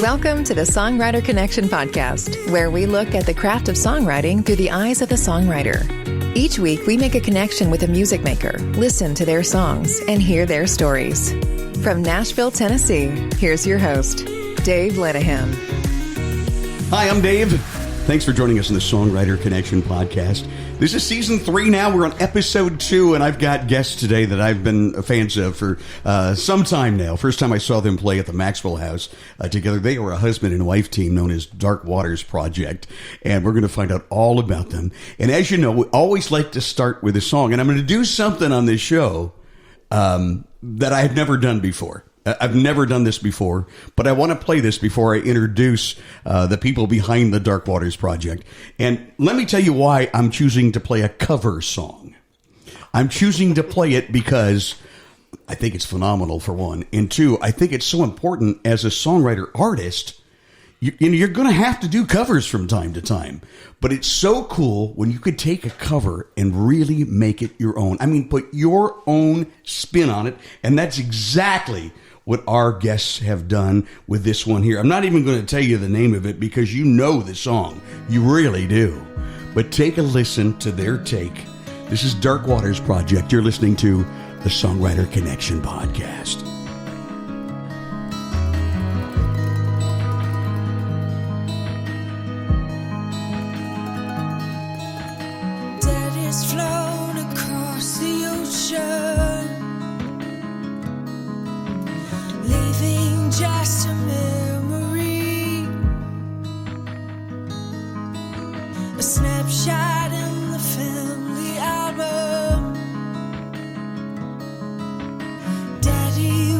Welcome to the Songwriter Connection podcast, where we look at the craft of songwriting through the eyes of the songwriter. Each week, we make a connection with a music maker, listen to their songs, and hear their stories. From Nashville, Tennessee, here's your host, Dave Lenahan. Hi, I'm Dave. Thanks for joining us on the Songwriter Connection podcast. This is season 3 now. We're on episode 2, and I've got guests today that I've been fans of for some time now. First time I saw them play at the Maxwell House together. They were a husband and wife team known as Dark Waters Project, and we're going to find out all about them. And as you know, we always like to start with a song, and I'm going to do something on this show that I have never done before. I've never done this before, but I want to play this before I introduce the people behind the Dark Waters Project. And let me tell you why I'm choosing to play a cover song. I'm choosing to play it because I think it's phenomenal, for one. And two, I think it's so important as a songwriter artist. You're going to have to do covers from time to time, but it's so cool when you could take a cover and really make it your own. I mean, put your own spin on it, and that's exactly what our guests have done with this one here. I'm not even going to tell you the name of it because you know the song. You really do. But take a listen to their take. This is Dark Waters Project. You're listening to the Songwriter Connection podcast. Daddy's flown across the ocean, leaving just a memory, a snapshot in the family album. Daddy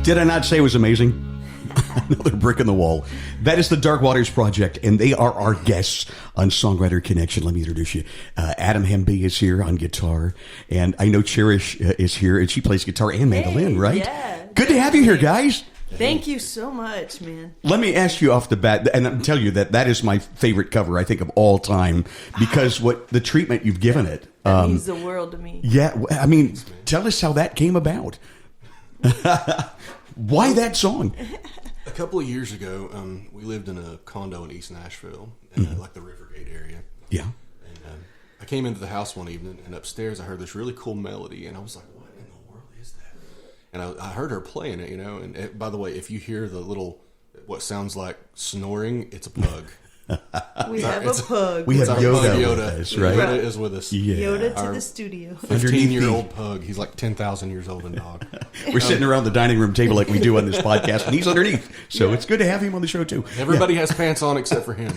Did I not say it was amazing? Another brick in the wall. That is the Dark Waters Project, and they are our guests on Songwriter Connection. Let me introduce you. Adam Hamby is here on guitar, and I know Charish is here, and she plays guitar and mandolin, right? Yeah. Good to have you here, guys. Thank you so much, man. Let me ask you off the bat, and I'll tell you that is my favorite cover, I think, of all time, because what the treatment you've given it. That means the world to me. Yeah, I mean, tell us how that came about. Why that song? A couple of years ago, we lived in a condo in East Nashville, like the Rivergate area. Yeah. And I came into the house one evening, and upstairs I heard this really cool melody, and I was like, what in the world is that? And I heard her playing it, and by the way, if you hear the little, what sounds like snoring, it's a pug. We have a pug. We have Our Yoda, pug Yoda. with us, right? Yoda is with us. Yeah. Yoda to Our the studio. 15-year-old pug. He's like 10,000 years old and dog. We're sitting around the dining room table like we do on this podcast, and he's underneath. So it's good to have him on the show, too. Everybody has pants on except for him.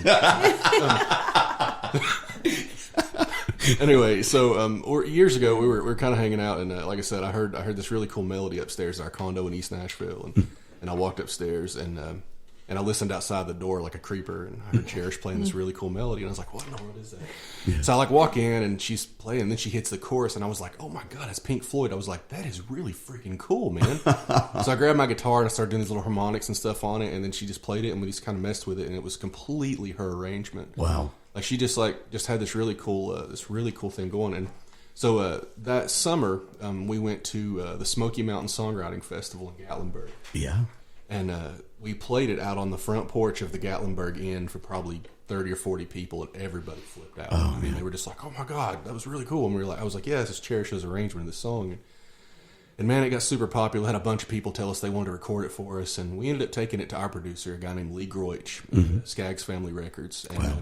Anyway, so years ago we were kind of hanging out, and like I said, I heard this really cool melody upstairs in our condo in East Nashville, and I walked upstairs and I listened outside the door like a creeper, and I heard Cherish playing this really cool melody, and I was like, what in the world is that? Yeah. So I walk in, and she's playing, and then she hits the chorus, and I was like, oh my God, it's Pink Floyd. I was like, that is really freaking cool, man. So I grabbed my guitar, and I started doing these little harmonics and stuff on it, and then she just played it, and we just kind of messed with it, and it was completely her arrangement. Wow. Like she just had this really cool thing going. And so that summer, we went to the Smoky Mountain Songwriting Festival in Gatlinburg. Yeah. And we played it out on the front porch of the Gatlinburg Inn for probably 30 or 40 people, and everybody flipped out. Oh, I mean, they were just like, "Oh my God, that was really cool!" And I was like, "Yeah, this is Cherish's arrangement of the song." And man, it got super popular. Had a bunch of people tell us they wanted to record it for us, and we ended up taking it to our producer, a guy named Lee Groich, Skaggs Family Records. And, wow,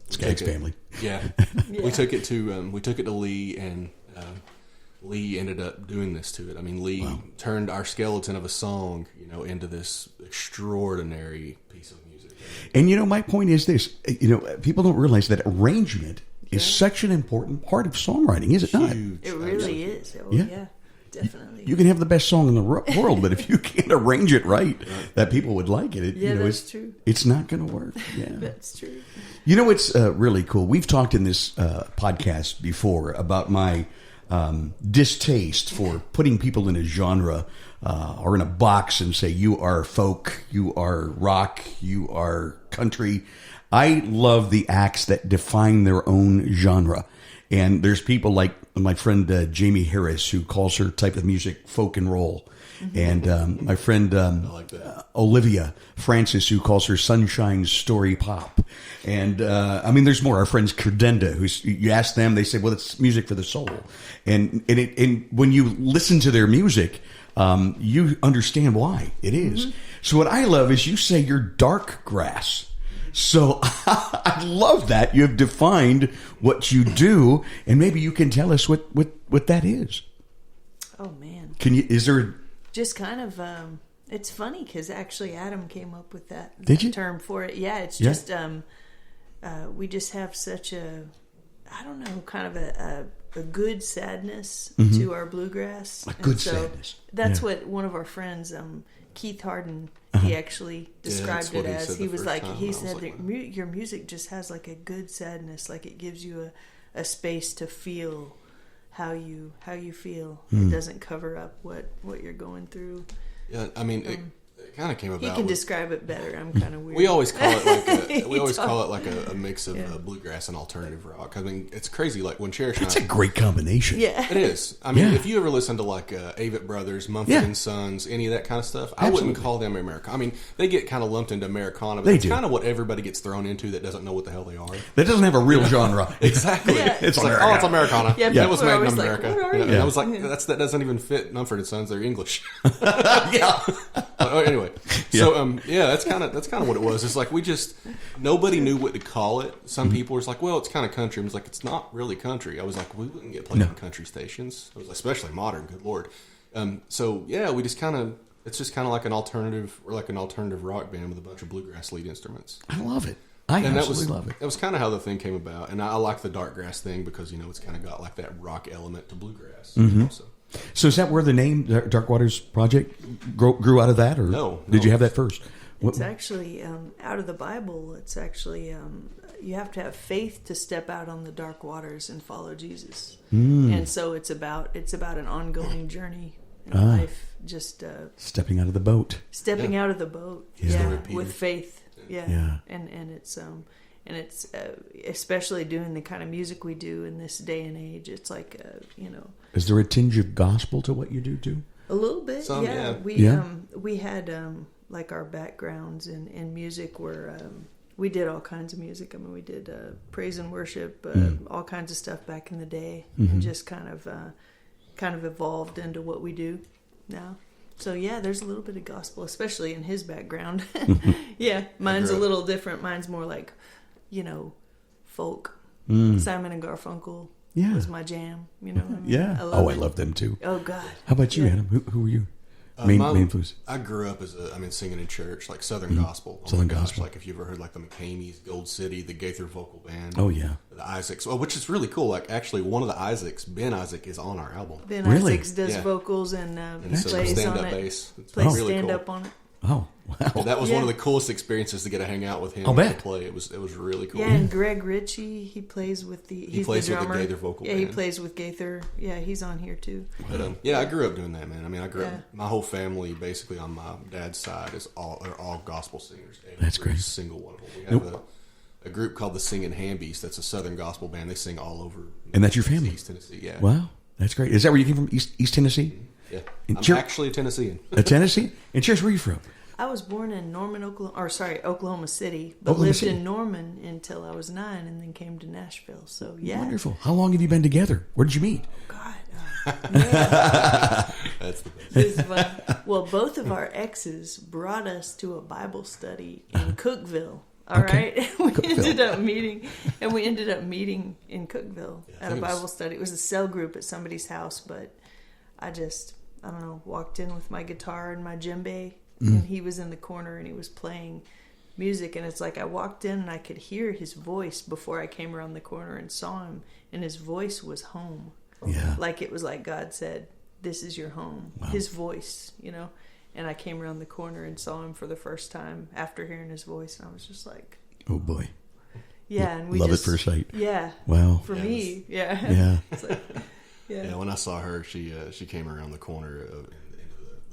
Skaggs Family. Yeah, we took it to Lee, and Lee ended up doing this to it. I mean, Lee turned our skeleton of a song, into this extraordinary piece of music. And my point is this: people don't realize that arrangement is such an important part of songwriting, is it not? It really is. Yeah, definitely. You can have the best song in the world, but if you can't arrange it right, that people would like it. That's true. It's not going to work. Yeah, that's true. It's really cool. We've talked in this podcast before about my distaste for putting people in a genre or in a box and say, you are folk, you are rock, you are country. I love the acts that define their own genre. And there's people like my friend Jamie Harris, who calls her type of music folk and roll. And my friend Olivia Francis, who calls her sunshine story pop. And there's more. Our friends Credenda, who's, you ask them, they say, well, it's music for the soul. And when you listen to their music, you understand why it is. So what I love is you say you're Darkgrass. So I love that you have defined what you do, and maybe you can tell us what that is. Oh man, is there just kind of it's funny because actually Adam came up with that term for it. Yeah, it's just we just have such a, I don't know, kind of a good sadness to our bluegrass. A good sadness. That's what one of our friends, Keith Harden, he actually described it as. He was like, he said that your music just has like a good sadness, like it gives you a space to feel how you feel. It doesn't cover up what you're going through. Yeah, I mean, it kind of came about. He can describe it better. I'm kind of weird. We always call it like a mix of bluegrass and alternative rock. I mean, it's crazy. Like when Cherish and That's a great combination. Yeah, it is. I mean, if you ever listen to like Avett Brothers, Mumford and Sons, any of that kind of stuff, I wouldn't call them Americana. I mean, they get kind of lumped into Americana, but it's kind of what everybody gets thrown into that doesn't know what the hell they are. That doesn't have a real genre. Exactly. It's like, Americana. it's Americana. Yeah, it was made in like, America. what are you? And I was like, that doesn't even fit Mumford and Sons. They're English. Yeah. Anyway, so that's kind of what it was. It's like nobody knew what to call it. Some people were like, well, it's kind of country. I was like, it's not really country. I was like, we wouldn't get played on country stations. I was like, especially modern. Good Lord. We just kind of, it's just kind of like an alternative rock band with a bunch of bluegrass lead instruments. I love it. I absolutely love it. That was kind of how the thing came about, and I like the Darkgrass thing because it's kind of got like that rock element to bluegrass. Also. So is that where the name Dark Waters Project grew out of that, or no? Did you have that first? It's actually out of the Bible. It's actually you have to have faith to step out on the dark waters and follow Jesus. And so it's about an ongoing journey in life. Just stepping out of the boat. Stepping out of the boat. With faith. Yeah. And it's especially doing the kind of music we do in this day and age. It's like Is there a tinge of gospel to what you do too? A little bit. Some, yeah. We had like our backgrounds in music were we did all kinds of music. I mean, we did praise and worship, all kinds of stuff back in the day, and just kind of evolved into what we do now. So yeah, there's a little bit of gospel, especially in his background. Yeah, mine's a little different. Mine's more like, folk. Simon and Garfunkel was my jam. You know what I mean? Yeah. I love them too. Oh God. How about you, Adam? Who were you? Main influence. I grew up singing in church, like Southern gospel. Southern gospel. Like if you've ever heard like the McCameys, Gold City, the Gaither Vocal Band. Oh yeah. The Isaacs, which is really cool. Like actually, one of the Isaacs, Ben Isaac, is on our album. Ben Really? Isaacs does vocals and plays stand-up on it. bass. It's Plays really stand cool. up on it. Oh wow. And that was one of the coolest experiences to get to hang out with him. I'll bet. And play. It was really cool. Yeah, and Greg Ritchie, he plays with he's plays the with the drummer. Gaither vocal Yeah, he band. plays with Gaither. Yeah, he's on here too. But I grew up doing that, man. I mean, I grew up. My whole family, basically on my dad's side, are all gospel singers. That's great. Single one of them. We have a group called the Singing Hambies. That's a Southern gospel band. They sing all over. And that's your family? East Tennessee. Yeah. Wow, that's great. Is that where you came from? East Tennessee? Yeah. And I'm actually a Tennessean. A Tennessee? And Charish, where are you from? I was born in Oklahoma City, but lived in Norman until I was 9, and then came to Nashville. So yeah, Wonderful. How long have you been together? Where did you meet? God, That's the best. it's fun. Well, both of our exes brought us to a Bible study in Cookeville. All right, we ended up meeting in Cookeville at a Bible study. It was a cell group at somebody's house, but I don't know, walked in with my guitar and my djembe. And he was in the corner and he was playing music, and it's like I walked in and I could hear his voice before I came around the corner and saw him, and his voice was home. Yeah. Like it was like God said, "This is your home." Wow. His voice, and I came around the corner and saw him for the first time after hearing his voice, and I was just like, oh boy. Yeah, and we love just, at first sight. Yeah. Wow. For me, yeah. Yeah. It's like, yeah. When I saw her, she came around the corner into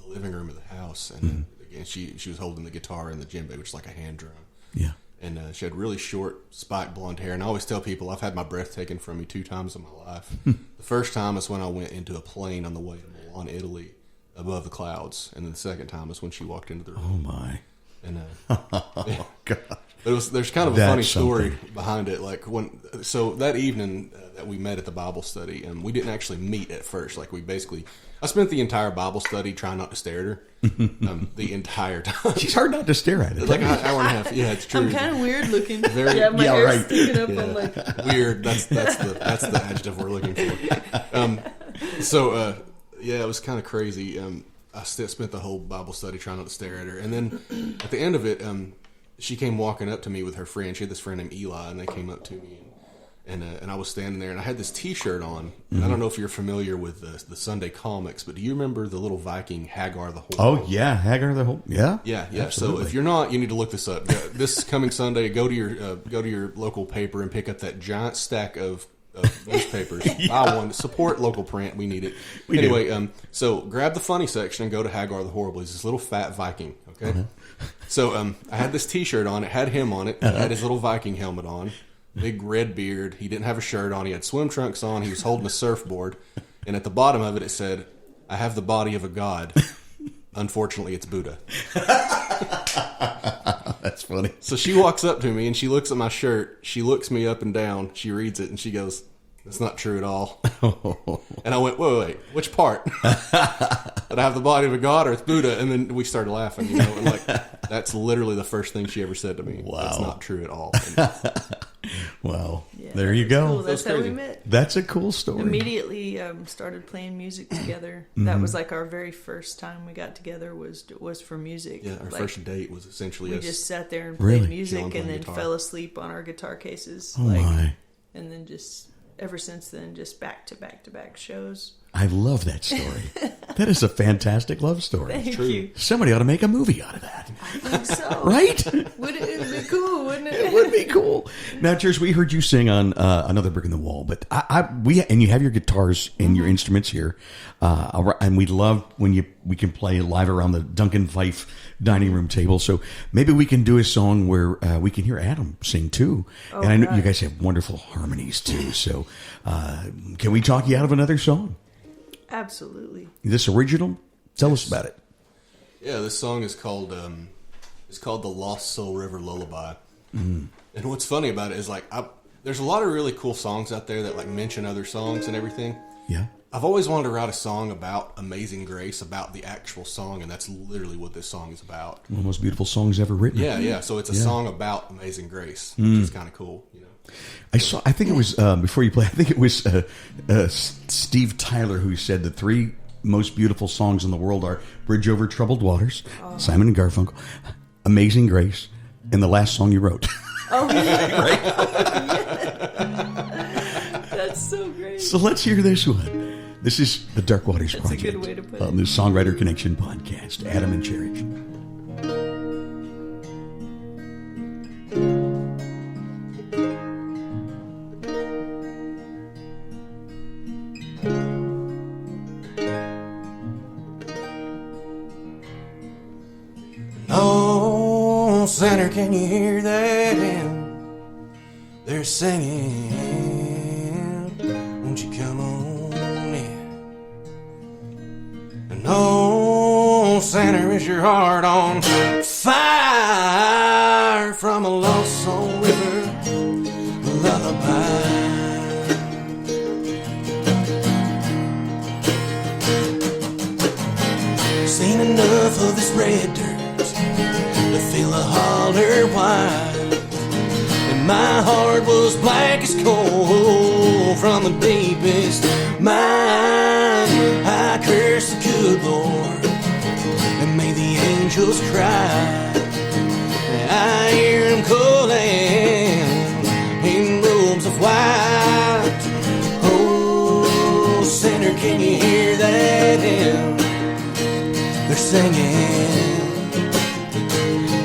the living room of the house, and again she was holding the guitar and the djembe, which is like a hand drum. Yeah. And she had really short, spiked blonde hair. And I always tell people I've had my breath taken from me 2 times in my life. The first time is when I went into a plane on the way to Milan, Italy, above the clouds, and then the second time is when she walked into the room. Oh my! And oh God! There's kind of a funny story behind it. Like so that evening that we met at the Bible study, and we didn't actually meet at first. Like I spent the entire Bible study trying not to stare at her the entire time. She's hard not to stare at. Like an hour and a half. Yeah, it's true. I'm kind of weird looking. My hair's sticking up. I'm like weird. That's the adjective we're looking for. It was kind of crazy. I spent the whole Bible study trying not to stare at her, and then at the end of it, she came walking up to me with her friend. She had this friend named Eli, and they came up to me, and I was standing there, and I had this T-shirt on. And I don't know if you're familiar with the Sunday comics, but do you remember the little Viking Hagar the Whore? Oh yeah, Hagar the Whore. Yeah, yeah. Absolutely. So if you're not, you need to look this up. This coming Sunday, go to your local paper and pick up that giant stack of newspapers. Buy one. Support local print. We need it. Anyway, so grab the funny section and go to Hagar the Horrible. He's this little fat Viking. Okay. So I had this T-shirt on. It had him on it. It had his little Viking helmet on. Big red beard. He didn't have a shirt on. He had swim trunks on. He was holding a surfboard. And at the bottom of it, it said, "I have the body of a god. Unfortunately, it's Buddha." That's funny. So she walks up to me and she looks at my shirt. She looks me up and down. She reads it and she goes, "That's not true at all." And I went, wait, which part? That I have the body of a god or it's Buddha? And then we started laughing, and like that's literally the first thing she ever said to me. Wow. That's not true at all. Wow. Yeah, there you go. Cool. That's how we met. That's a cool story. Immediately started playing music together. That was like our very first time we got together was for music. Yeah, our first date was essentially we just sat there and played music and then guitar. fell asleep on our guitar cases. Oh my. And then just ever since then, just back to back to back shows. I love that story. That is a fantastic love story. Thank you. Somebody ought to make a movie out of that. I think so. Right? Would it be cool, wouldn't it? It would be cool. Now, Cherish, we heard you sing on Another Brick in the Wall, but and you have your guitars and your instruments here, and we love when we can play live around the Duncan Fife dining room table. So maybe we can do a song where we can hear Adam sing too. Oh, and I know you guys have wonderful harmonies too. So can we talk you out of another song? Absolutely. This original? Tell us about it. Yeah, this song is called The Lost Soul River Lullaby. And what's funny about it is like there's a lot of really cool songs out there that like mention other songs and everything. Yeah. I've always wanted to write a song about Amazing Grace, about the actual song, and that's literally what this song is about. One of the most beautiful songs ever written. Yeah. So it's a song about Amazing Grace, which is kind of cool, you know. I think it was, before you play, I think it was Steve Tyler who said the three most beautiful songs in the world are Bridge Over Troubled Waters, Simon and Garfunkel, Amazing Grace, and the last song you wrote. Oh, yeah. That's so great. So let's hear this one. This is the Dark Waters That's Project. a good way to put on it. the Songwriter Connection podcast. Adam and Cherish. Oh, sinner, can you hear that? They're singing. Won't you come on in? And oh, sinner, is your heart on fire from a lost soul river lullaby? Seen enough of this red dirt to feel a holler wide, and my heart was black as coal from the deepest mine. I cursed the good Lord and made the angels cry. I hear them calling in robes of white. Oh, sinner, can you hear that hymn? They're singing.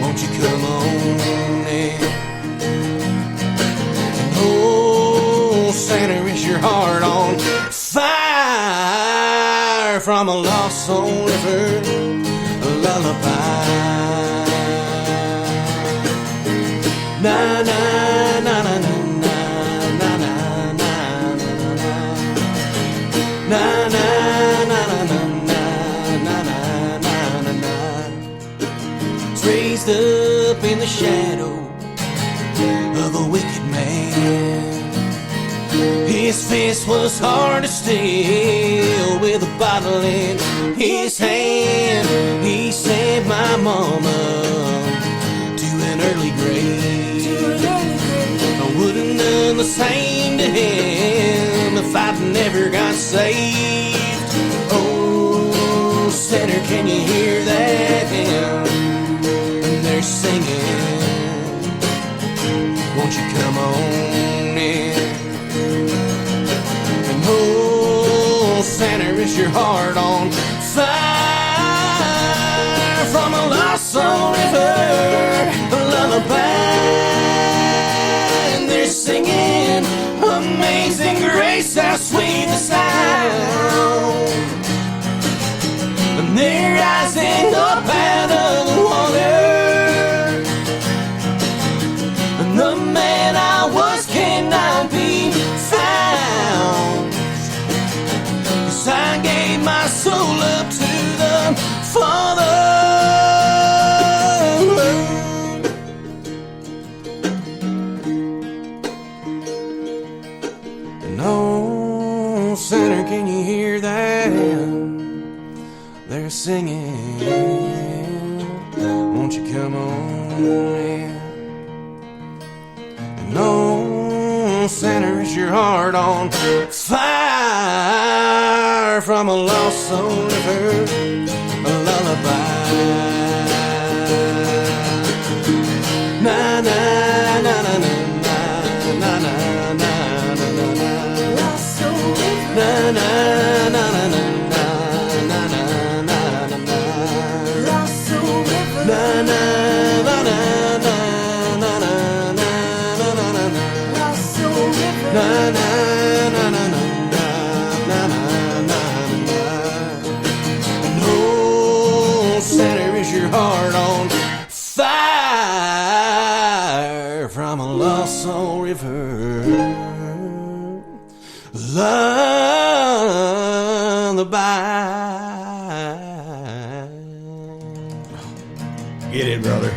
Won't you come on in? Oh, sinner, is your heart on fire from a lost soul river lullaby? Na na na na na na na na na na na na. Raised up in the shadow of a wicked man. His fist was hard to steal with a bottle in his hand. He sent my mama to an early grave. I wouldn't done the same to him if I'd never got saved. Oh, sinner, can you hear that hymn? They're singing. Won't you come on in? And oh, sinner, is your heart on fire from a lost soul river lullaby? And they're singing Amazing Grace, how sweet the sound. And they're rising up out of the water. And the man I was cannot be found, 'cause I gave my soul up to the Father. No, sinner, can you hear that? They're singing. Won't you come on in? No, sinner, is your heart on fire from a lost soul river lullaby? Na na na na na na na na na na na na na na na lullaby. Get it, brother.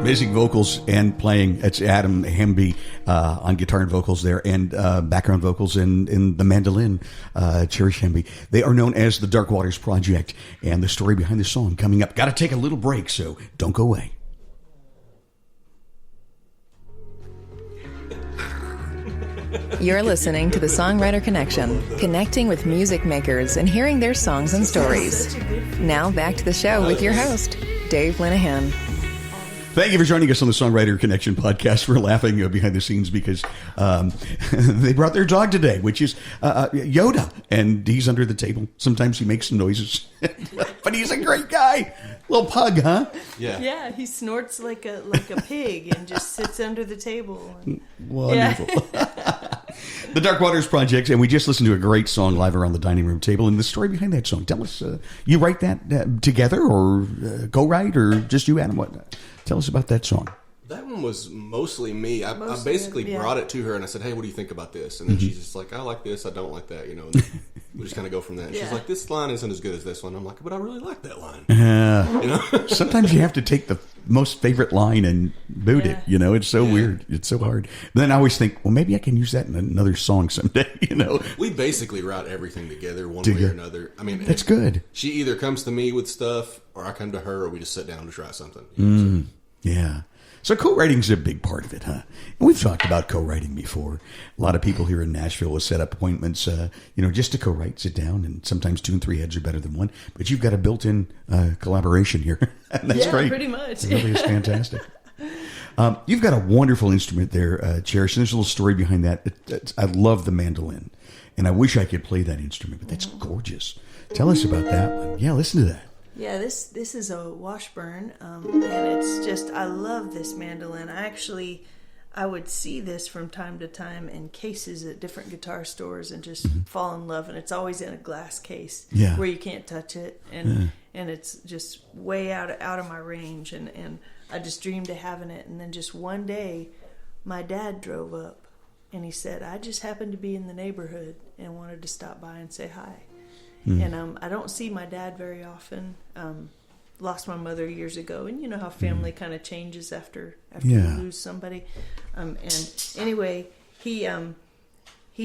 Amazing vocals and playing. It's Adam Hamby on guitar and vocals there, and background vocals in the mandolin, Charish Hamby. They are known as the Dark Waters Project, and the story behind the song coming up. Got to take a little break, so don't go away. You're listening to the Songwriter Connection, connecting with music makers and hearing their songs and stories. Now back to the show with your host, Dave Linehan. Thank you for joining us on the Songwriter Connection podcast. We're laughing behind the scenes because they brought their dog today, which is Yoda, and he's under the table. Sometimes he makes some noises, but he's a great guy. Little pug, huh? Yeah, he snorts like a pig and just sits under the table. Wonderful. The Dark Waters Project, and we just listened to a great song live around the dining room table. And the story behind that song, tell us, you write that together or co-write, or just you, Adam? What? Tell us about that song. That one was mostly me. I basically brought it to her and I said, hey, what do you think about this? And then she's just like, I like this, I don't like that, you know. And we just kind of go from that. And she's like, this line isn't as good as this one. I'm like, but I really like that line. You know? Sometimes you have to take the most favorite line and boot it. You know, it's so weird. It's so hard. But then I always think, well, maybe I can use that in another song someday, you know. We basically write everything together one way or another. I mean, that's good. She either comes to me with stuff or I come to her, or we just sit down to try something. You know, Yeah. So co-writing's a big part of it, huh? And we've talked about co-writing before. A lot of people here in Nashville will set up appointments, just to co-write, sit down, and sometimes 2 and 3 heads are better than one. But you've got a built-in collaboration here. And that's great. Pretty much. It really is fantastic. You've got a wonderful instrument there, Cherish, and there's a little story behind that. I love the mandolin, and I wish I could play that instrument, but that's gorgeous. Tell us about that one. Yeah, listen to that. Yeah, this is a Washburn, and it's just, I love this mandolin. I would see this from time to time in cases at different guitar stores and just fall in love, and it's always in a glass case where you can't touch it, and it's just way out of my range, and I just dreamed of having it. And then just one day, my dad drove up, and he said, I just happened to be in the neighborhood and wanted to stop by and say hi. And I don't see my dad very often. Lost my mother years ago, and you know how family kind of changes after you lose somebody. And anyway, he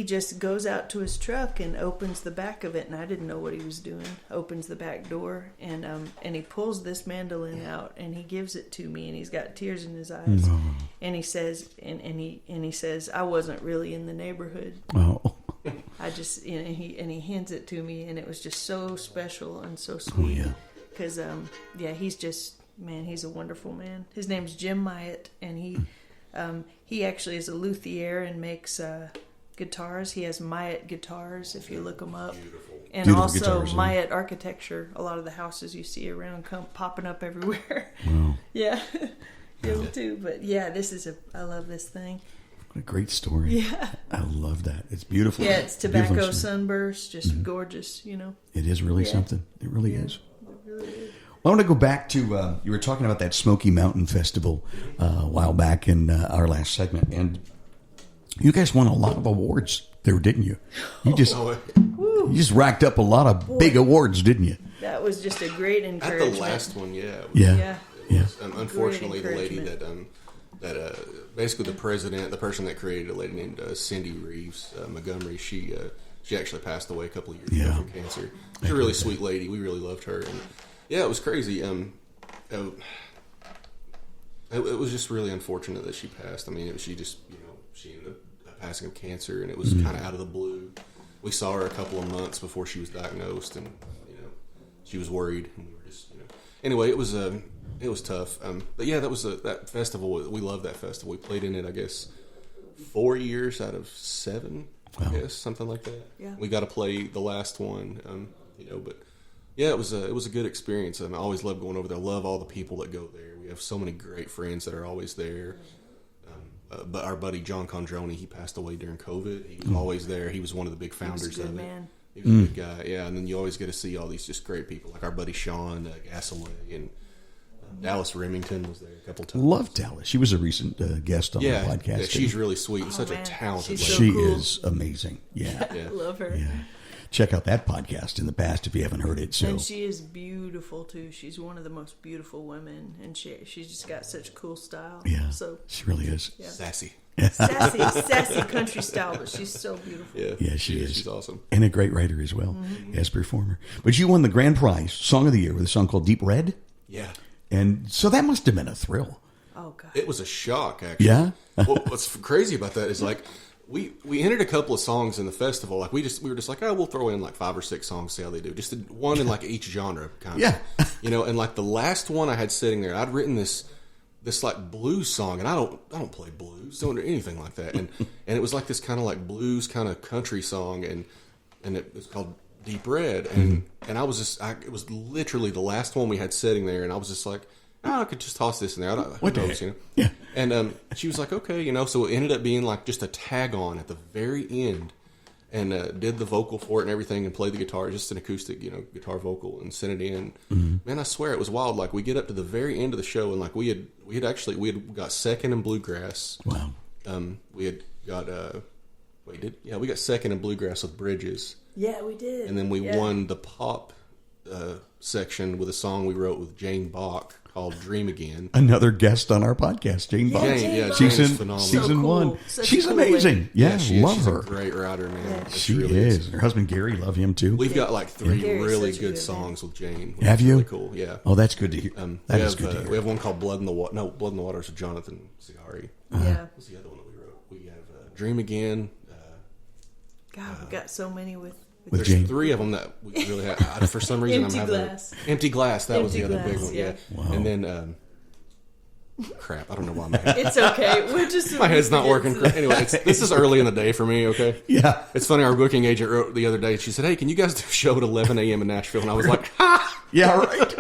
just goes out to his truck and opens the back of it, and I didn't know what he was doing. Opens the back door, and he pulls this mandolin out, and he gives it to me, and he's got tears in his eyes, and he says, and he says, I wasn't really in the neighborhood. Oh. I just, and he hands it to me, and it was just so special and so sweet. Because, he's just, man, he's a wonderful man. His name's Jim Myatt, and he actually is a luthier and makes guitars. He has Myatt guitars, if you look them up. Beautiful. And Beautiful also guitars, Myatt architecture. A lot of the houses you see around come popping up everywhere. Wow. Yeah. Him too. But yeah, I love this thing. What a great story. Yeah. I love that. It's beautiful. Yeah, it's tobacco sunburst, just gorgeous, you know. It is really something. It really is. It really is. Well, I want to go back to, you were talking about that Smoky Mountain Festival a while back in our last segment, and you guys won a lot of awards there, didn't you? You just racked up a lot of big awards, didn't you? That was just a great encouragement. At the last one, Yeah. Unfortunately, the lady that basically the person that created it, a lady named Cindy Reeves Montgomery, she actually passed away a couple of years ago from cancer. She's a really sweet lady. We really loved her, and it was crazy. It was just really unfortunate that she passed. I mean, she ended up passing of cancer, and it was kind of out of the blue. We saw her a couple of months before she was diagnosed, and she was worried, and we were just anyway. It was tough. But yeah, that was that festival. We loved that festival. We played in it, I guess, 4 years out of 7. Wow. I guess something like that. Yeah. We got to play the last one. But yeah, it was a good experience. I always love going over there. Love all the people that go there. We have so many great friends that are always there. But our buddy John Condroni, he passed away during COVID. He was always there. He was one of the big founders of it. Man. He was a good guy. Yeah, and then you always get to see all these just great people, like our buddy Sean Gasaway and Dallas Remington was there a couple times. Love Dallas. She was a recent guest on the podcast. Yeah, she's really sweet and such a talented lady. She is amazing. Yeah. I love her. Yeah. Check out that podcast in the past if you haven't heard it. So. And she is beautiful too. She's one of the most beautiful women, and she's just got such cool style. Yeah, so she really is. Yeah. Sassy country style, but she's so beautiful. Yeah, she is. She's awesome. And a great writer as well as performer. But you won the grand prize, Song of the Year, with a song called Deep Red. Yeah. And so that must have been a thrill. Oh, God. It was a shock, actually. Yeah? Well, what's crazy about that is, like, we entered a couple of songs in the festival. Like, we were just like, oh, we'll throw in, like, 5 or 6 songs, see how they do. Just one in, like, each genre, kind of. Yeah. You know, and, like, the last one I had sitting there, I'd written this like blues song, and I don't play blues, don't do anything like that, and it was like this kind of like blues kind of country song, and it was called Deep Red, and I was just it was literally the last one we had sitting there, and I was just like, oh, I could just toss this in there. Who knows, you know? Yeah. And she was like, okay, you know, so it ended up being like just a tag on at the very end. And did the vocal for it and everything, and played the guitar, just an acoustic, you know, guitar vocal, and sent it in. Man, I swear it was wild. Like, we get up to the very end of the show, and like we had got second in bluegrass. Wow. We had got we got second in bluegrass with Bridges. Yeah, we did. And then we won the pop section with a song we wrote with Jane Bach called Dream Again. Another guest on our podcast, Jane Bach. She's phenomenal. Season so 1. Such She's amazing. Yeah, she's her. A great writer, man. Yeah. She really is. Her husband Gary, love him too. We've got like 3 Gary's really such a good good songs with Jane. Have you? Really cool, yeah. Oh, that's good to hear. That is good to hear. We have one called Blood in the Water. No, Blood in the Water is Jonathan Sigari. Yeah. What's the other one that we wrote? We have Dream Again. God, we got so many with There's Jane. 3 of them that we really have. For some reason, Empty I'm having Glass. Empty Glass. That was the Empty other big Glass, one. yeah. Wow. And then crap. I don't know why my head. It's okay. We're just My head's not working. Anyway, this is early in the day for me. Okay. Yeah. It's funny. Our booking agent wrote the other day. She said, "Hey, can you guys do a show at 11 a.m. in Nashville?" And I was like, "Ha!" Yeah, right.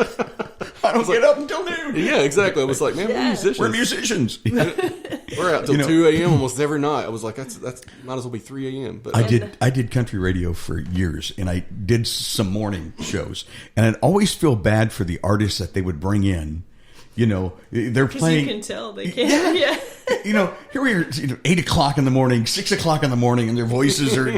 I don't get up until noon. Yeah, exactly. I was like, "Man, we're musicians. We're musicians. We're out till 2 a.m. almost every night." I was like, "That's might as well be 3 a.m." But I did country radio for years, and I did some morning shows, and I'd always feel bad for the artists that they would bring in. You know, they're playing. You can tell they can't. Yeah. You know, here we are, 8 o'clock in the morning, 6 o'clock in the morning, and their voices are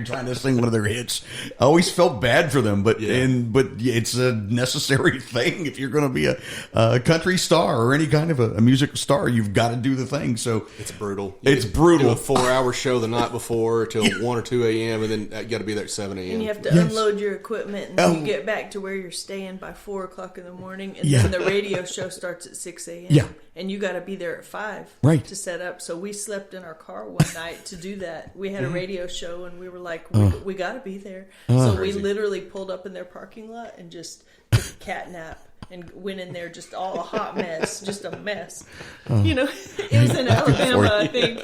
trying to sing one of their hits. I always felt bad for them, but it's a necessary thing if you're going to be a country star or any kind of a music star. You've got to do the thing. So it's brutal. It's brutal. Do a 4-hour show the night before till 1 or 2 a.m. and then you got to be there at 7 a.m. And you have to unload your equipment, and then you get back to where you're staying by 4 o'clock in the morning, and then the radio show starts at 6 a.m. Yeah. And you got to be there at 5 right. to set up. So we slept in our car one night to do that. We had a radio show, and we were like, we got to be there. So we literally pulled up in their parking lot and just took a cat nap and went in there just all a hot mess, just a mess. You know, it was in Alabama, I think.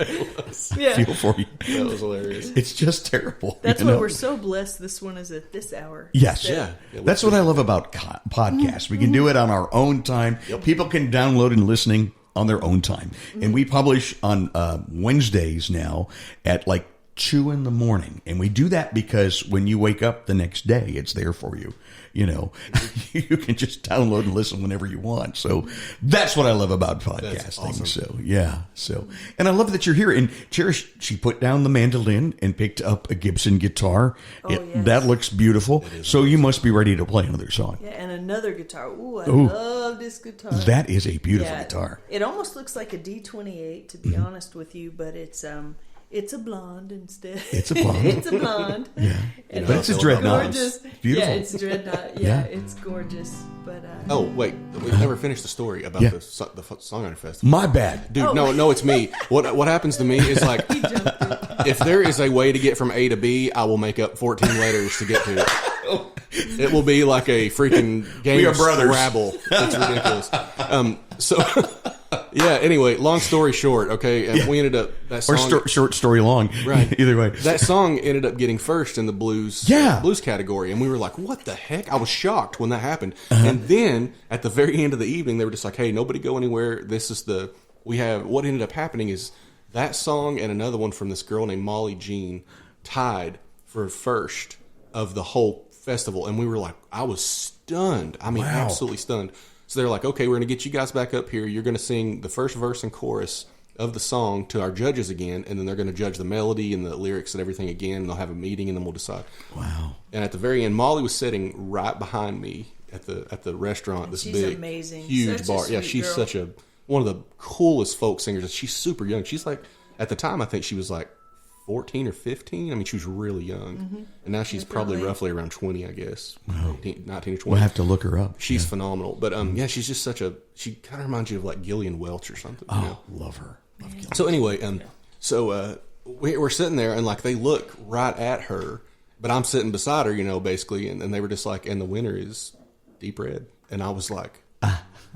Yeah. Feel for you. That was hilarious. It's just terrible. That's why we're so blessed this one is at this hour. Yes. Yeah. That's what I love about podcasts. We can do it on our own time. People can download and listening on their own time. And we publish on Wednesdays now at like 2 in the morning. And we do that because when you wake up the next day, it's there for you. You know, you can just download and listen whenever you want. So that's what I love about podcasting. Awesome. So, yeah. So, and I love that you're here. And Charish, she put down the mandolin and picked up a Gibson guitar. Yes. That looks beautiful. So you must be ready to play another song. Yeah, and another guitar. Ooh, I love this guitar. That is a beautiful guitar. It almost looks like a D28, to be honest with you, but it's a blonde instead. It's a blonde. It's a blonde. Yeah. And But it's a dreadnought. gorgeous. Beautiful. Yeah, it's a dreadnought. Yeah, it's gorgeous. But Oh, wait. We've never finished the story about the Songwriter Festival. My bad. Dude, no, it's me. What happens to me is like, if there is a way to get from A to B, I will make up 14 letters to get to it. It will be like a freaking game We are of brothers. Scrabble. It's ridiculous. Yeah, anyway, long story short, okay, we ended up, that song... Or short story long. Right. Either way. That song ended up getting first in the blues category, and we were like, what the heck? I was shocked when that happened. And then, at the very end of the evening, they were just like, hey, nobody go anywhere. This is what ended up happening is that song and another one from this girl named Molly Jean tied for first of the whole festival, and we were like, I was stunned. I mean, absolutely stunned. So they're like, okay, we're going to get you guys back up here. You're going to sing the first verse and chorus of the song to our judges again, and then they're going to judge the melody and the lyrics and everything again, and they'll have a meeting, and then we'll decide. Wow. And at the very end, Molly was sitting right behind me at the restaurant, this she's big, amazing. huge Such a bar. Yeah, sweet she's girl. such one of the coolest folk singers. She's super young. She's like, at the time, I think she was like 14 or 15. I mean, she was really young. And now she's probably roughly around 20, I guess. Wow. 19 or 20. We'll have to look her up. She's phenomenal. But yeah, she's just she kind of reminds you of like Gillian Welch or something. Oh, you know? love her. Love Gillian. So anyway, we're sitting there, and like they look right at her, but I'm sitting beside her, you know, basically, and they were just like, and the winner is Deep Red. And I was like,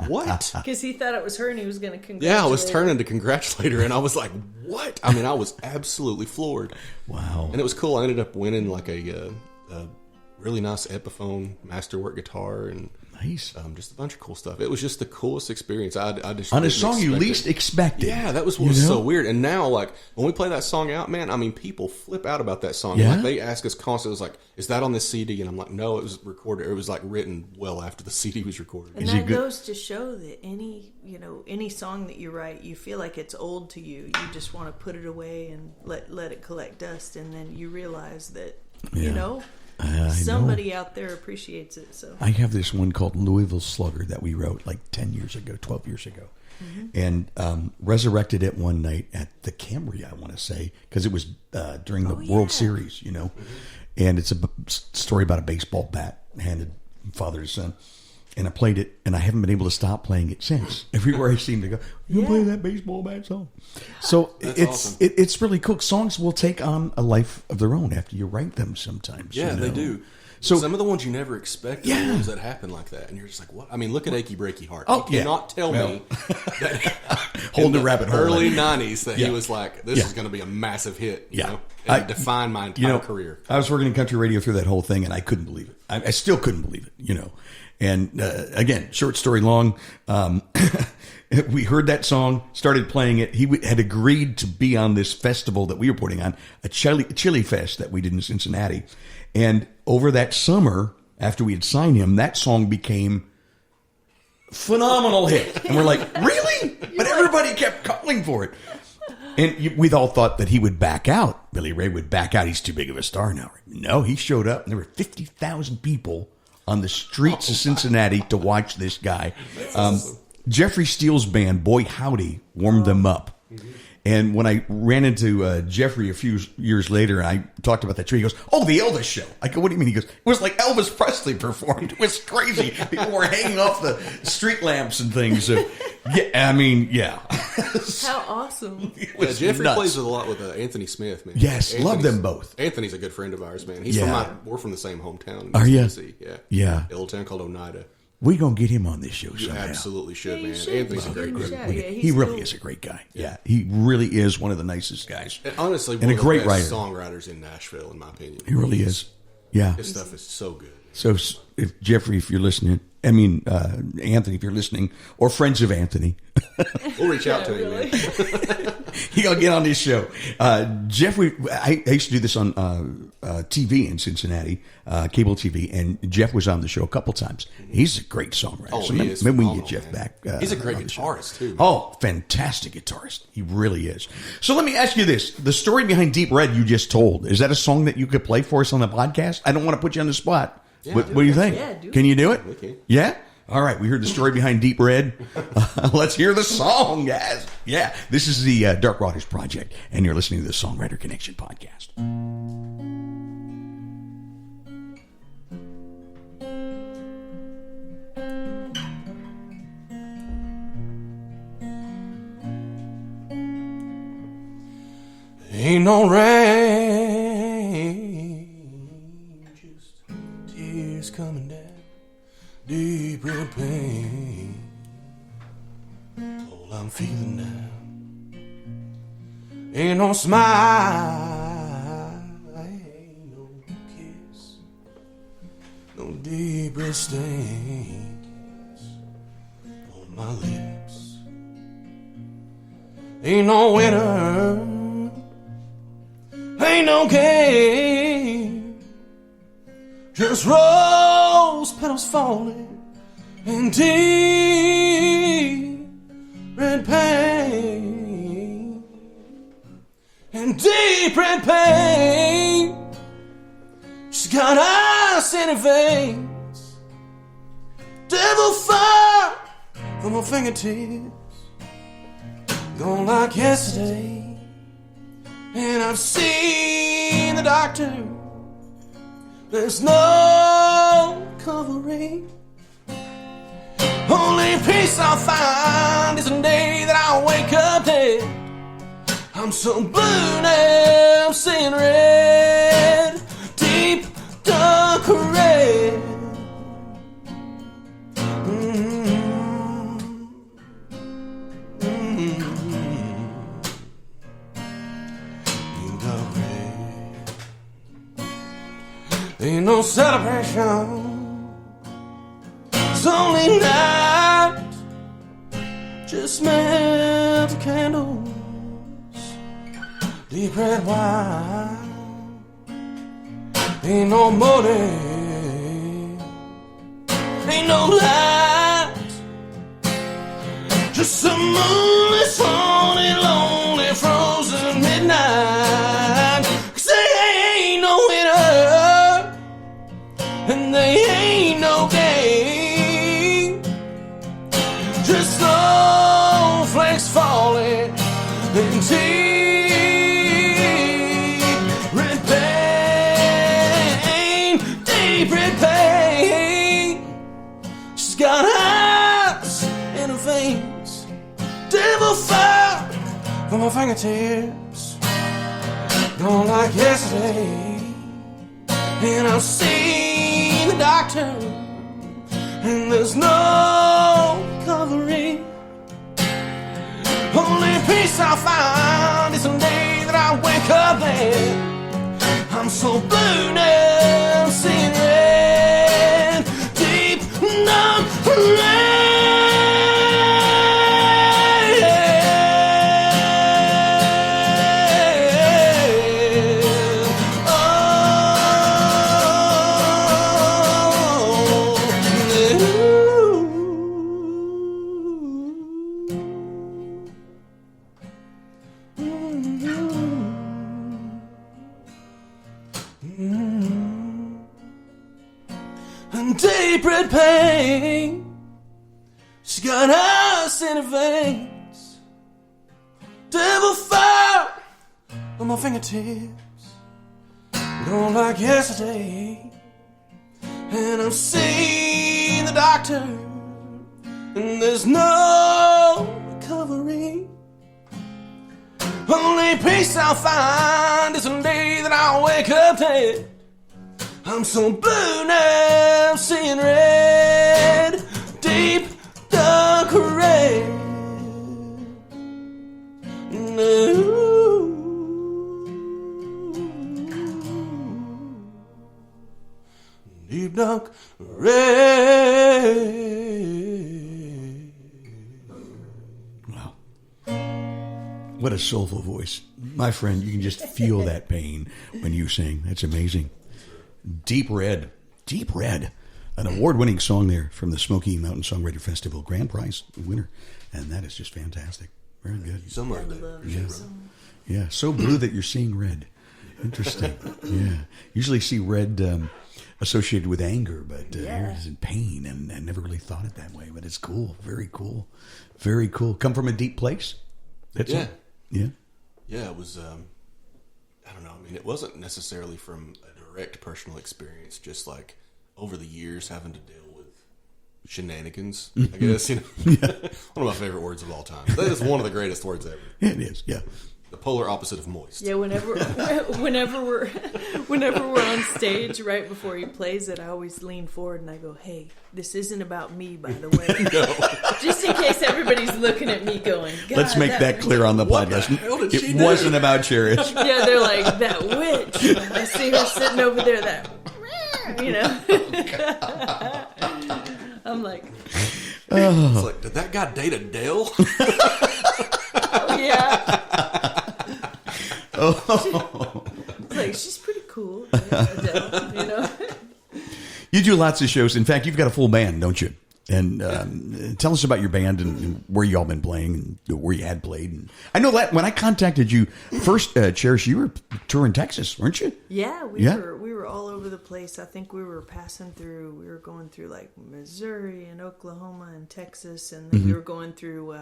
what? Because he thought it was her and he was going to congratulate Yeah, I was her. turning to congratulate her, and I was like, what? I mean, I was absolutely floored. Wow. And it was cool. I ended up winning like a really nice Epiphone masterwork guitar and Nice. Just a bunch of cool stuff. It was just the coolest experience. I just On a didn't song you expect least it. expected. Yeah, that was what was so weird. And now, like, when we play that song out, man, I mean, people flip out about that song. Yeah? Like, they ask us constantly, it was like, is that on this CD? And I'm like, no, it was recorded. It was, like, written well after the CD was recorded. And that goes to show that any song that you write, you feel like it's old to you. You just want to put it away and let it collect dust. And then you realize that, somebody out there appreciates it. So I have this one called Louisville Slugger that we wrote like 10 years ago, 12 years ago. And resurrected it one night at the Camry, I want to say, because it was during the World Series, you know. And it's a story about a baseball bat handed from father to son. And I played it, and I haven't been able to stop playing it since. Everywhere I seem to go, you play that baseball bat song. So it's really cool. Songs will take on a life of their own after you write them sometimes. Yeah, they do. So some of the ones you never expect are the ones that happen like that. And you're just like, what? I mean, look at Achy Breaky Heart. You cannot tell me that Hold the rabbit hole. Early 90s that he was like, this is going to be a massive hit. You know? And define my entire career. I was working in country radio through that whole thing, and I couldn't believe it. I still couldn't believe it, you know. And again, short story long, we heard that song, started playing it. He had agreed to be on this festival that we were putting on, a chili fest that we did in Cincinnati. And over that summer, after we had signed him, that song became phenomenal hit. And we're like, really? But everybody kept calling for it. And we all thought that he would back out. Billy Ray would back out. He's too big of a star now. No, he showed up, and there were 50,000 people on the streets of Cincinnati to watch this guy. Jeffrey Steele's band, Boy Howdy, warmed them up. And when I ran into Jeffrey a few years later, and I talked about that too, he goes, "Oh, the Elvis show." I go, "What do you mean?" He goes, "It was like Elvis Presley performed. It was crazy. People were hanging off the street lamps and things." So, how awesome! Jeffrey plays with a lot with Anthony Smith, man. Yes, love them both. Anthony's a good friend of ours, man. He's we're from the same hometown. Are you? Tennessee. Yeah. A little town called Oneida. We're going to get him on this show You somehow. absolutely should, man. Should. Anthony's a great guy. He really is a great guy. Yeah, he really is one of the nicest guys. And honestly, and one a of great the best writer. songwriters in Nashville, in my opinion. He really is. Yeah. His stuff is so good. So, if Jeffrey, if you're listening, Anthony, if you're listening, or friends of Anthony, we'll reach out to him, man. He'll get on this show. Jeffrey, I used to do this on TV in Cincinnati, cable TV, and Jeff was on the show a couple times. He's a great songwriter. Oh, so he is. maybe we can get Jeff back. He's a great guitarist, too. Man. Oh, fantastic guitarist. He really is. So let me ask you this. The story behind Deep Red you just told, is that a song that you could play for us on the podcast? I don't want to put you on the spot. Yeah, what do you think? Yeah, do Can you do it? We can. Yeah? All right, we heard the story behind Deep Red. Let's hear the song, guys. Yeah, this is the Dark Waters Project, and you're listening to the Songwriter Connection podcast. Ain't no rain, just tears coming down, deep red pain. All I'm feeling now. Ain't no smile, ain't no kiss, no deep red stains on my lips. Ain't no winter, ain't no game, just rose petals falling in deep red pain, in deep red pain. She's got ice in her veins, devil fire from her fingertips, gone like yesterday. And I've seen the doctor, there's no covering. Only peace I'll find is the day that I wake up dead. I'm so blue now, I'm seeing red, deep dark red. Ain't no celebration, it's only night. Just smell the candles, deep red wine. Ain't no motive, ain't no light. Just some moonless, lonely, lonely, frozen midnight. 'Cause they ain't no winner, and they ain't no game. Just snowflakes falling in deep red pain, deep red pain. She's got eyes in her veins, devil fire from her fingertips, gone like yesterday. And I've seen the doctor, and there's no covering. Only peace I'll find is the day that I wake up there. I'm so blue now, I'm seeing red, deep numb red. Deep red pain, she got ice in her veins, devil fire on my fingertips, gone like yesterday. And I've seen the doctor, and there's no recovery. Only peace I'll find is the day that I wake up dead. I'm so blue now, I'm seeing red, deep dark red. Deep dark red. Wow. What a soulful voice. My friend, you can just feel that pain when you sing. That's amazing. Deep Red, an award-winning song there from the Smoky Mountain Songwriter Festival, grand prize winner, and that is just fantastic. Very good. Somewhere Yeah, so blue that you're seeing red. Interesting. Yeah, usually see red associated with anger, but here it is in pain, and I never really thought it that way. But it's cool, very cool, very cool. Come from a deep place. That's yeah, all. Yeah. It was. I don't know. I mean, it wasn't necessarily from a direct personal experience, just like over the years having to deal with shenanigans, I guess, One of my favorite words of all time. That is one of the greatest words ever. It is, yeah. The polar opposite of moist. Yeah, whenever we're on stage, right before he plays it, I always lean forward and I go, "Hey, this isn't about me, by the way." No. Just in case everybody's looking at me going, God, let's make that clear on the podcast. It wasn't about Charish. Yeah, they're like, that witch. I see her sitting over there, I'm like, It's like, did that guy date Adele? oh, yeah. Oh. It's like, she's pretty cool, Adele, You do lots of shows. In fact, you've got a full band, don't you? And tell us about your band and where you all been playing and where you had played. And I know that when I contacted you first, Cherish, you were touring Texas, weren't you? Yeah, we were all over the place. I think we were going through like Missouri and Oklahoma and Texas, and then we were going through,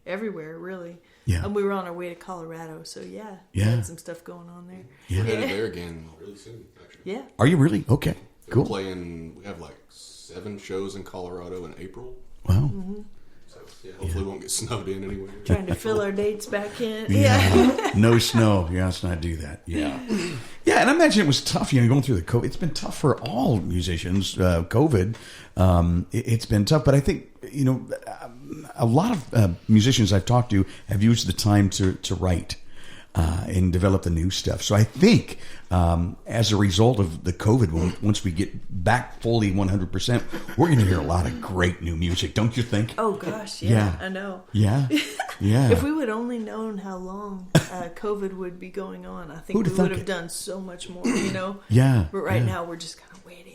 everywhere really. Yeah. And we were on our way to Colorado, so we had some stuff going on there. We're headed there again really soon, actually. Yeah. Are you really? Okay, cool. We have like 7 shows in Colorado in April. Wow. So hopefully we won't get snowed in anywhere. Trying to fill our dates back in. Yeah. No snow. Yeah, let's not do that. Yeah. Yeah, and I imagine it was tough, going through the COVID. It's been tough for all musicians, COVID. It's been tough, but I think, a lot of musicians I've talked to have used the time to write and develop the new stuff. So I think as a result of the COVID, once we get back fully 100%, we're going to hear a lot of great new music, don't you think? Oh, gosh, yeah. I know. Yeah, yeah. If we would only known how long COVID would be going on, I think we would have done so much more, Yeah. But right now, we're just kind of waiting.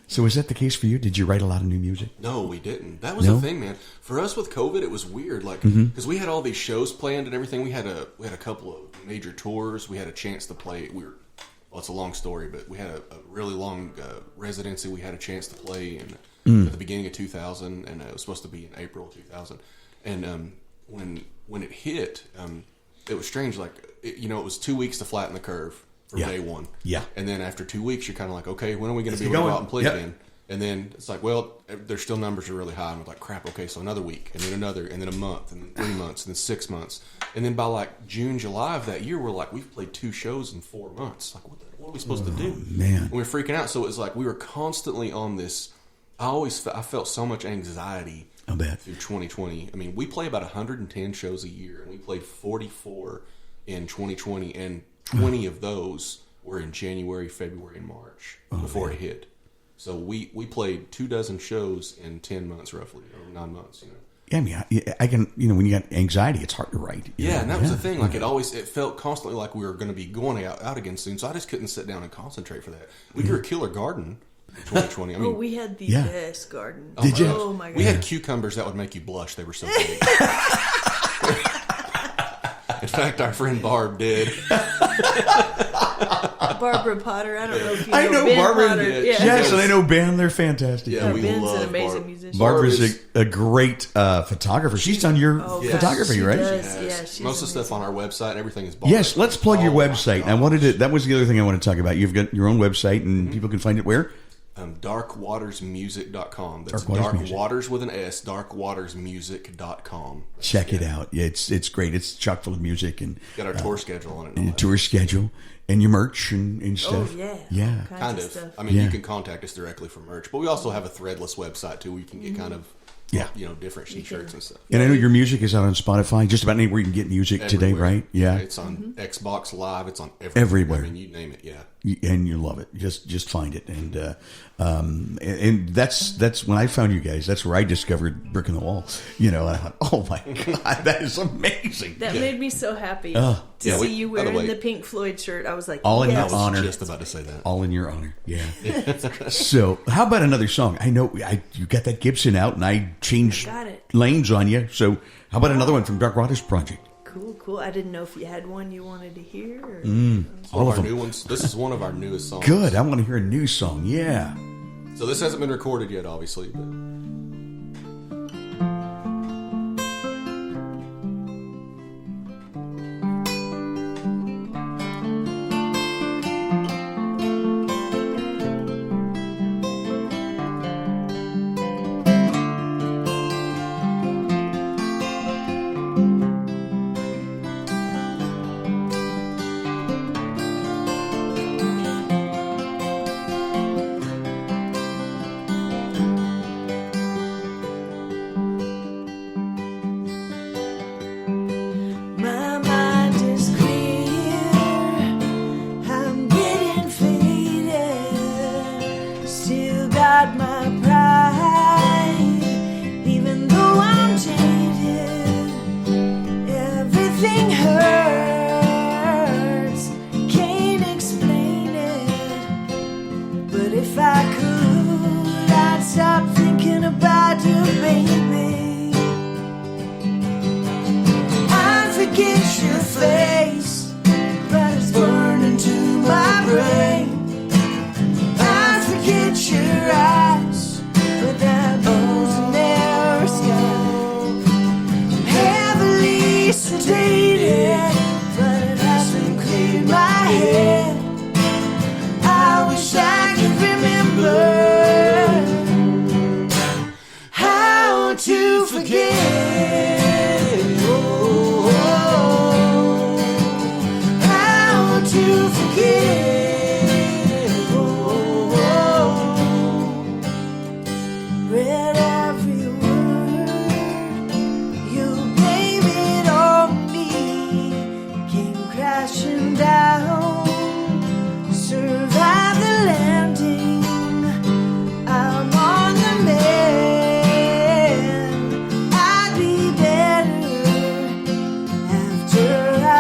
So was that the case for you? Did you write a lot of new music? No, we didn't. That was the thing, man. For us with COVID, it was weird, like because we had all these shows planned and everything. We had a couple of major tours. We had a chance to play. It's a long story, but we had a really long residency. We had a chance to play at the beginning of 2000, and it was supposed to be in April 2000. And when it hit, it was strange. Like it was 2 weeks to flatten the curve. From day one. Yeah. And then after 2 weeks, you're kind of like, okay, when are we going to be able to go out and play again? And then it's like, well, their still numbers are really high. And we're like, crap, okay, so another week, and then another, and then a month, and then 3 months, and then 6 months. And then by like June, July of that year, we're like, we've played 2 shows in 4 months. Like, what are we supposed to do? Man. And we were freaking out. So it was like we were constantly on this. I felt so much anxiety through 2020. I mean, we play about 110 shows a year, and we played 44 in 2020, and 20 of those were in January, February, and March before it hit. So we played 24 shows in 10 months, roughly, or 9 months. Yeah, I mean, I can. When you got anxiety, it's hard to write. Yeah, and that was the thing. Like it felt constantly like we were going to be going out again soon. So I just couldn't sit down and concentrate for that. We grew a killer garden in 2020. I mean, we had the best garden. Did you? Oh my god! We had cucumbers that would make you blush. They were so big. In fact, our friend Barb did. Barbara Potter. I don't know if you know. I know Ben Barbara. Potter. Yeah. Yes, and I know Ben. They're fantastic. Yeah, we Ben's love an amazing Barb. musician. Barbara's a great photographer. She's done your photography, she right? does. Yes. Yeah, she's Most of the amazing. stuff on our website and everything is Barb. Yes, let's plug your website. my I wanted gosh. to. That was the other thing I wanted to talk about. You've got your own website, and people can find it where? Darkwatersmusic.com. That's Dark Waters Music. Waters with an S, darkwatersmusic.com. Check it out. It's great. It's chock full of music and Got our tour schedule on it. and all your that. tour schedule and your merch and stuff. Oh yeah. Yeah. All kinds Kind of of. stuff. I mean, Yeah. you can contact us directly for merch, but we also have a threadless website too where you can get kind of different t-shirts and stuff. And I know your music is out on Spotify, just about anywhere you can get music today, Everywhere. right? Yeah. It's on Xbox Live. It's on Everywhere. I mean, you name it, yeah. And you love it. Just find it. And that's when I found you guys. That's where I discovered Brick in the Wall. And I thought, oh my God, that is amazing. That made me so happy Oh. to Yeah, see you by the wearing way- the Pink Floyd shirt. I was like, All in yes. I your was honor. just about to say that. All in your honor. Yeah. So, how about another song? I know you got that Gibson out, and I changed I got it. lanes on you. So, how about another one from Dark Waters Project? Cool. I didn't know if you had one you wanted to hear. Or... All One of our them. new ones. This is one of our newest songs. Good. I want to hear a new song. Yeah. So this hasn't been recorded yet, obviously, but crashing down. Survive the landing. I'm on the mend. I'd be better after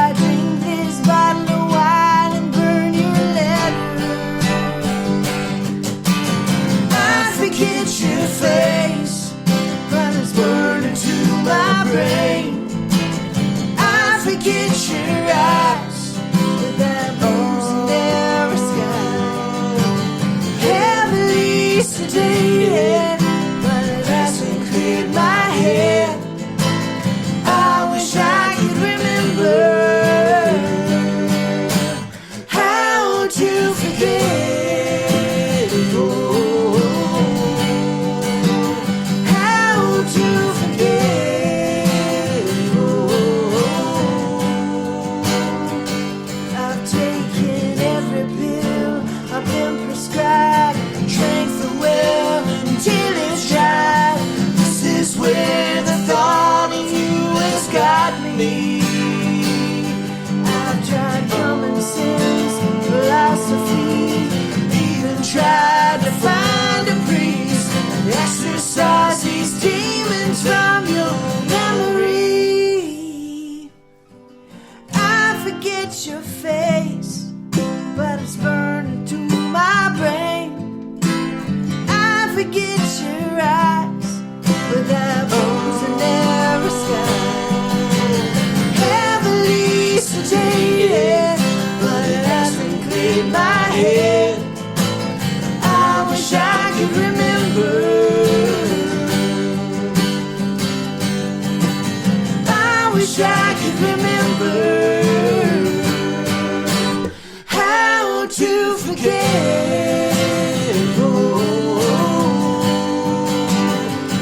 I drink this bottle of wine and burn your letter. I forget your face, but it's burning to my brain. I forget your eyes with that rose in their sky. Heavily sedated, but it hasn't cleared my head. I wish I could remember how to forget. Oh, how to forget. Oh, I've taken every pill I've been prescribed, drank the well until it's dry. This is where the thought of you has got me. I've tried common sense, philosophy, even tried to find a priest and exorcise these demons from your memory. I forget your face, but it's burning to my brain. I forget your eyes with that rose in their sky. Heavily sedated, but it hasn't cleared my head. I wish I could remember. I wish I could remember how to forget. Oh,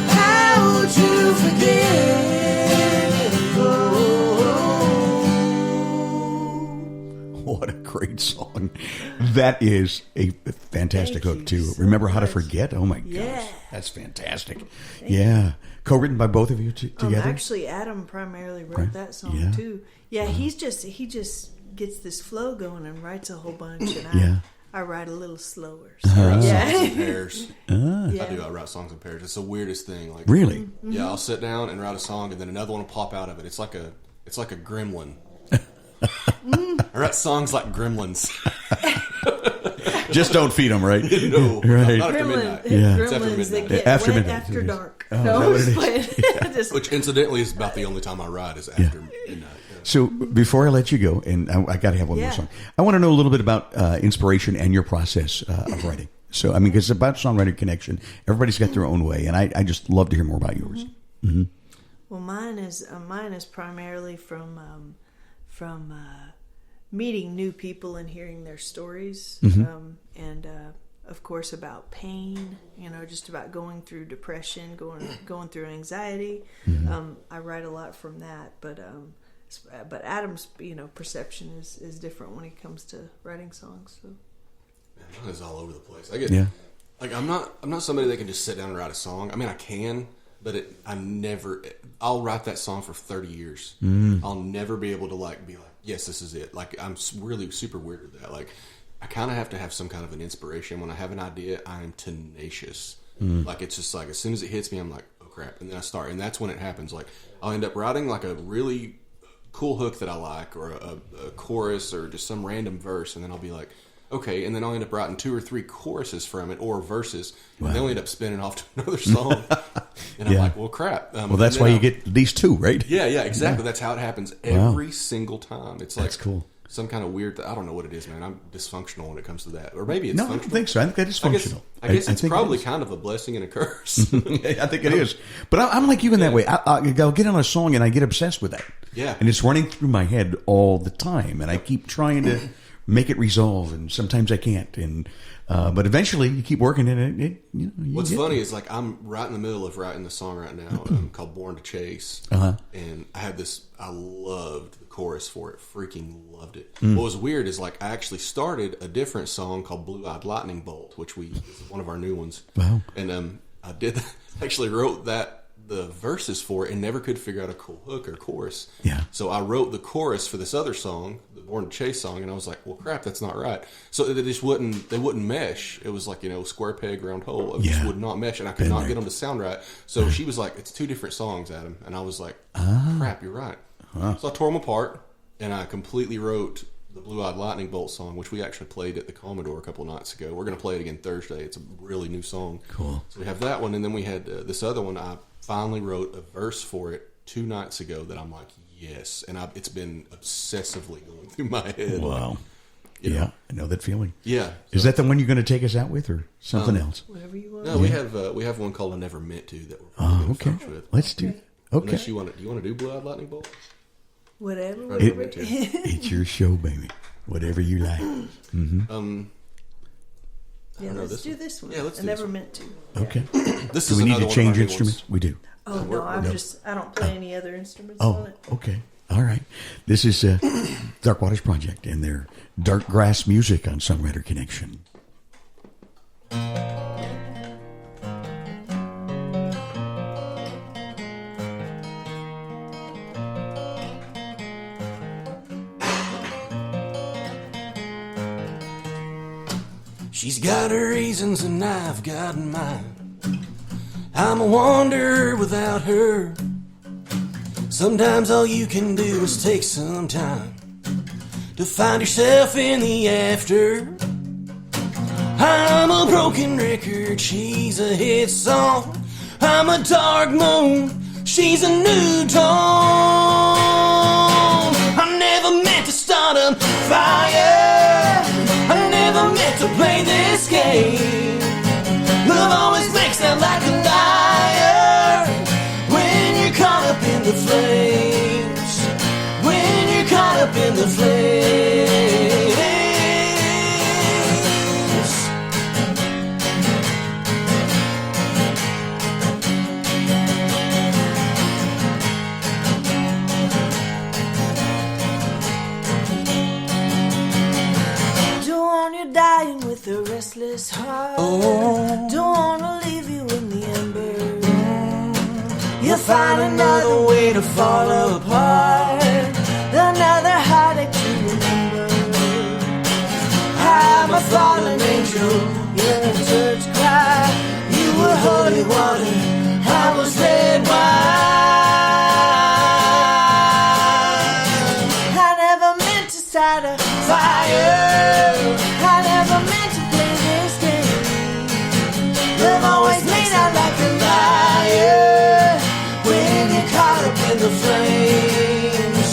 how to forget. Oh. What a great song. That is a fantastic Thank hook, you too. so Remember How to much. Forget? Oh, my Yeah. gosh. That's fantastic. Yeah. Co-written by both of you together? Actually, Adam primarily wrote Right. that song Yeah. too. Yeah, he just gets this flow going and writes a whole bunch, and Yeah. I write a little slower. I write Yeah. songs in pairs. Yeah. I do. I write songs in pairs. It's the weirdest thing. Like, Really? yeah, I'll sit down and write a song, and then another one will pop out of it. It's like a gremlin. I write songs like gremlins. Just don't feed them, right? No, Right. not after midnight. Yeah. It's after Gremlins that midnight. get After wet midnight, after it is. dark. Oh, is No, that I'm what just it playing. Just- Which incidentally is about the only time I ride is after midnight. So before I let you go, and I got to have one more Yeah. song, I want to know a little bit about inspiration and your process of writing. So, I mean, because it's about songwriter connection. Everybody's got their own way, and I just love to hear more about yours. Mm-hmm. Well, mine is primarily from meeting new people and hearing their stories, and of course about pain. You know, just about going through depression, going through anxiety. I write a lot from that, but Adam's perception is different when it comes to writing songs. So. Man, mine is all over the place. I get like I'm not somebody that can just sit down and write a song. I mean, I can, but I'll write that song for 30 years. I'll never be able to be like, yes, this is it. Like, I'm really super weird with that. Like, I kind of have to have some kind of an inspiration. When I have an idea, I'm tenacious. Like, it's just like, as soon as it hits me, I'm like, oh crap. And then I start, and that's when it happens. Like, I'll end up writing like a really cool hook that I like, or a chorus, or just some random verse, and then I'll be like, okay, and then I'll end up writing 2 or 3 choruses from it, or verses, and they'll end up spinning off to another song. And I'm like, well, crap. Well, that's why you get these 2, right? Yeah, exactly. That's how it happens every single time. It's like That's cool. some kind of weird. I don't know what it is, man. I'm dysfunctional when it comes to that, or maybe it's No, I functional. don't think so. I think that is functional. I guess it's think probably it is. kind of a blessing and a curse. I think it is. But I'm like you in that way. I'll get on a song and I get obsessed with that. Yeah. And it's running through my head all the time. And I keep trying to make it resolve. And sometimes I can't. And but eventually you keep working and you What's get funny there. is like I'm right in the middle of writing the song right now called "Born to Chase," and I had this. I loved the chorus for it. Freaking loved it. What was weird is like I actually started a different song called "Blue Eyed Lightning Bolt," which is one of our new ones. Wow. And I did actually wrote that the verses for it and never could figure out a cool hook or chorus. Yeah. So I wrote the chorus for this other song, the Born to Chase song, and I was like, well, crap, that's not right. So they just wouldn't mesh. It was like, square peg, round hole. It just would not mesh, and I could not get them to sound right. So she was like, it's 2 different songs, Adam. And I was like, crap, you're right. So I tore them apart, and I completely wrote the Blue-Eyed Lightning Bolt song, which we actually played at the Commodore a couple nights ago. We're going to play it again Thursday. It's a really new song. Cool. So we have that one, and then we had this other one. I finally wrote a verse for it 2 nights ago that I'm like, yes. And it's been obsessively going through my head. Wow. Like, I know that feeling. Yeah. Is that the one you're going to take us out with, or something else? Whatever you want. No, we have one called I Never Meant To that we're Oh, going to okay. finish with. Let's do it. Okay. Unless do you want to do Blue-Eyed Lightning Bolt? Whatever. It's your show, baby. Whatever you like. Mm-hmm. Yeah, let's do this one. Yeah, let's do I never this one. meant to. Okay. This Do is we need another to one of change our new instruments? ones. We do. Oh, no, I don't play any other instruments Oh, on it. okay. All right. This is Dark Waters Project and their Darkgrass music on Songwriter Connection. She's got her reasons and I've got mine. I'm a wanderer without her. Sometimes all you can do is take some time to find yourself in the after. I'm a broken record, she's a hit song. I'm a dark moon, she's a new dawn. I never meant to start a fire. I never meant to play this game. Love always makes out like a liar when you're caught up in the flames. When you're caught up in the flames. Dying with a restless heart. Don't wanna leave you in the ember. You'll find another way to fall apart. Another heartache to remember. I'm a fallen angel. You're a church cry. You were holy water. I was red wine. I never meant to start a fire. I never meant to play this game. Love always made out like a liar when you're caught up in the flames.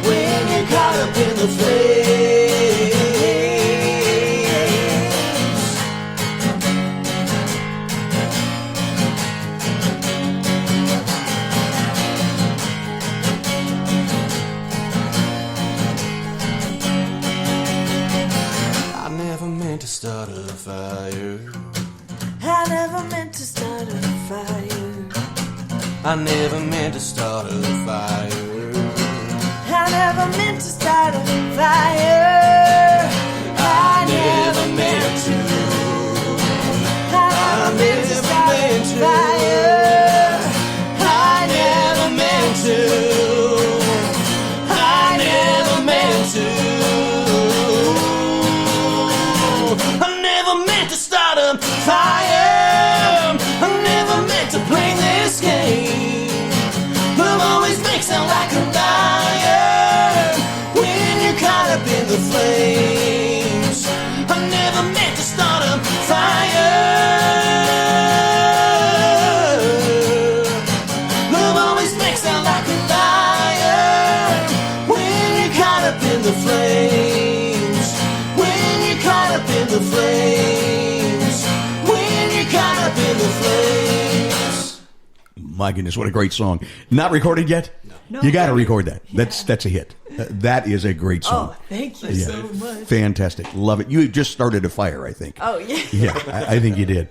When you're caught up in the flames. I never meant to start a fire. I never meant to start a fire. I never meant to start a fire. I never meant to start a fire. I never meant to. I never meant to start a fire. I never meant to. I never meant to. I never meant to start a fire. I never meant to play this game. Love always makes out like a liar when you're caught up in the flames. I never meant to start a fire. Love always makes out like a liar when you're caught up in the flames. When you're caught up in the flames. When you're caught up in the flames. My goodness, what a great song. Not recorded yet? No. You got to record that. That's a hit. That is a great song. Oh, thank you so much. Fantastic. Love it. You just started a fire, I think. Oh, yeah. Yeah, I think you did.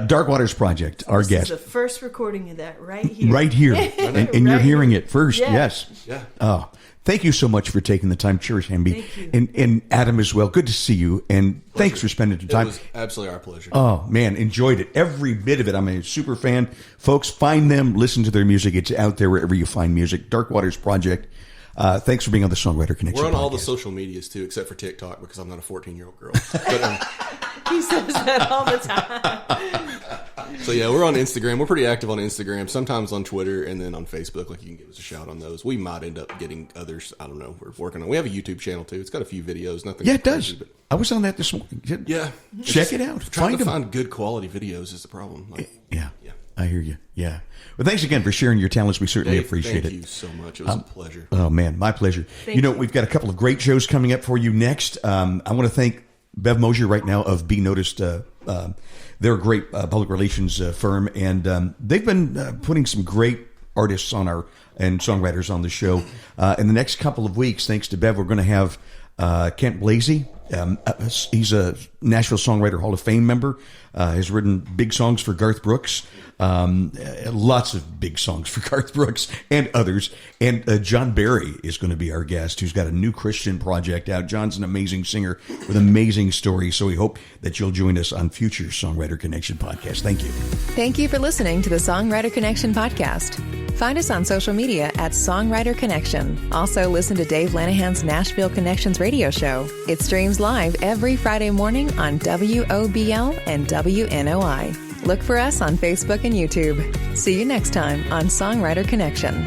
Dark Waters Project, our This guest. is the first recording of that right here. Right here. And you're hearing it first. Yeah. Yes. Yeah. Oh, thank you so much for taking the time, Charish Hamby. Thank you. And Adam as well. Good to see you. And thanks for spending the time. It was absolutely our pleasure. Oh, man, enjoyed it. Every bit of it. I'm a super fan. Folks, find them, listen to their music. It's out there wherever you find music. Dark Waters Project. Thanks for being on the Songwriter Connection We're on all the podcast. social medias, too, except for TikTok, because I'm not a 14-year-old girl. But, He says that all the time. so, yeah, we're on Instagram. We're pretty active on Instagram, sometimes on Twitter, and then on Facebook. Like, you can give us a shout on those. We might end up getting others. I don't know. We're working on. We have a YouTube channel, too. It's got a few videos. Nothing. Yeah, it crazy, does. but I was on that this morning. yeah. Check it out. Trying Find to them. find good quality videos is the problem. Like, Yeah, I hear you. Yeah. Well, thanks again for sharing your talents. We certainly Dave, appreciate thank it. you so much. It was a pleasure. Oh, man, my pleasure. Thank you. We've got a couple of great shows coming up for you next. I want to thank Bev Mosier right now of Be Noticed. They're a great public relations firm, and they've been putting some great artists on and songwriters on the show. In the next couple of weeks, thanks to Bev, we're going to have Kent Blasey. He's a Nashville Songwriter Hall of Fame member. Has written big songs for Garth Brooks. Lots of big songs for Garth Brooks and others. And John Barry is going to be our guest, who's got a new Christian project out. John's an amazing singer with amazing stories. So we hope that you'll join us on future Songwriter Connection podcasts. Thank you. Thank you for listening to the Songwriter Connection podcast. Find us on social media at Songwriter Connection. Also, listen to Dave Lanahan's Nashville Connections radio show. It streams live every Friday morning on WOBL and WNOI. Look for us on Facebook and YouTube. See you next time on Songwriter Connection.